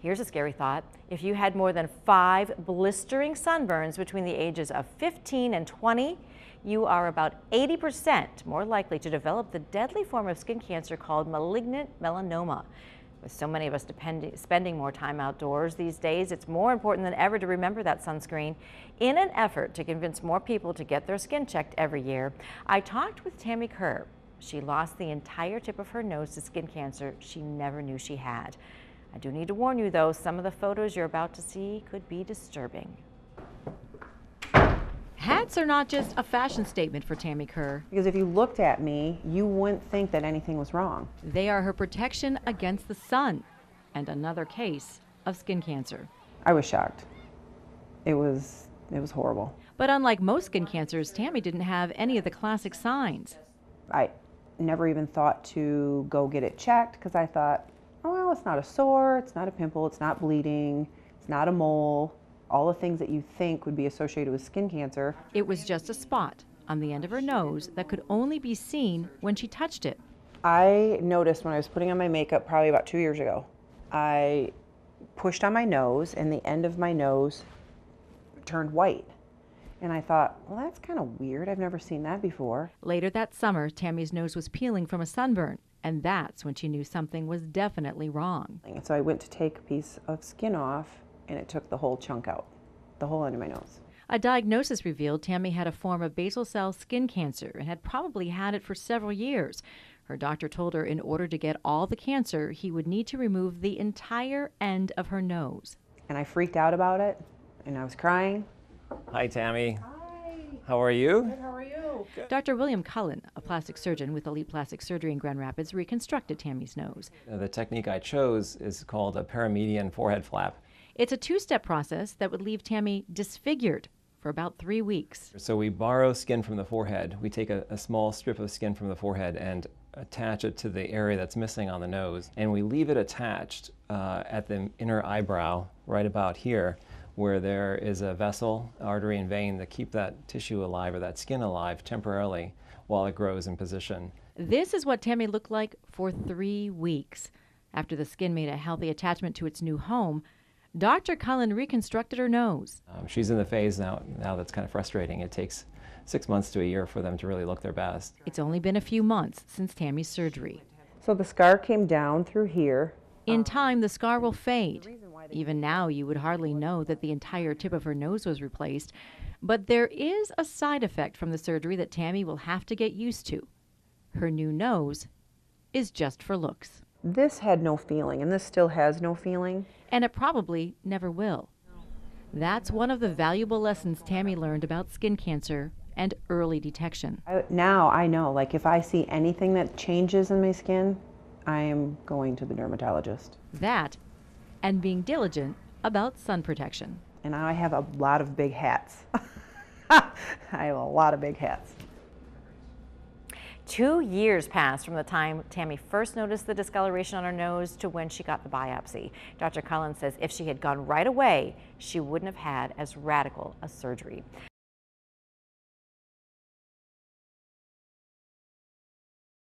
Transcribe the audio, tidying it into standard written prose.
Here's a scary thought. If you had more than 5 blistering sunburns between the ages of 15 and 20, you are about 80% more likely to develop the deadly form of skin cancer called malignant melanoma. With so many of us spending more time outdoors these days, it's more important than ever to remember that sunscreen. In an effort to convince more people to get their skin checked every year, I talked with Tammy Kerr. She lost the entire tip of her nose to skin cancer she never knew she had. I do need to warn you though, some of the photos you're about to see could be disturbing. Hats are not just a fashion statement for Tammy Kerr. Because if you looked at me, you wouldn't think that anything was wrong. They are her protection against the sun and another case of skin cancer. I was shocked. It was horrible. But unlike most skin cancers, Tammy didn't have any of the classic signs. I never even thought to go get it checked because I thought, oh, well, it's not a sore, it's not a pimple, it's not bleeding, it's not a mole. All the things that you think would be associated with skin cancer. It was just a spot on the end of her nose that could only be seen when she touched it. I noticed when I was putting on my makeup probably about 2 years ago, I pushed on my nose and the end of my nose turned white. And I thought, well, that's kind of weird. I've never seen that before. Later that summer, Tammy's nose was peeling from a sunburn, and that's when she knew something was definitely wrong. And so I went to take a piece of skin off, and it took the whole chunk out, the whole end of my nose. A diagnosis revealed Tammy had a form of basal cell skin cancer and had probably had it for several years. Her doctor told her in order to get all the cancer, he would need to remove the entire end of her nose. And I freaked out about it, and I was crying. Hi, Tammy. Hi. How are you? Good, how are you? Good. Dr. William Cullen, a plastic surgeon with Elite Plastic Surgery in Grand Rapids, reconstructed Tammy's nose. The technique I chose is called a paramedian forehead flap. It's a 2-step process that would leave Tammy disfigured for about 3 weeks. So we borrow skin from the forehead. We take a small strip of skin from the forehead and attach it to the area that's missing on the nose. And we leave it attached at the inner eyebrow, right about here, where there is a vessel, artery, and vein that keep that tissue alive or that skin alive temporarily while it grows in position. This is what Tammy looked like for 3 weeks. After the skin made a healthy attachment to its new home, Dr. Cullen reconstructed her nose. She's in the phase now that's kind of frustrating. It takes 6 months to a year for them to really look their best. It's only been a few months since Tammy's surgery. So the scar came down through here. In time, the scar will fade. Even now, you would hardly know that the entire tip of her nose was replaced. But there is a side effect from the surgery that Tammy will have to get used to. Her new nose is just for looks. This had no feeling, and this still has no feeling. And it probably never will. That's one of the valuable lessons Tammy learned about skin cancer and early detection. Now I know, like if I see anything that changes in my skin, I am going to the dermatologist. That, and being diligent about sun protection. And I have a lot of big hats. I have a lot of big hats. 2 years passed from the time Tammy first noticed the discoloration on her nose to when she got the biopsy. Dr. Cullen says if she had gone right away, she wouldn't have had as radical a surgery.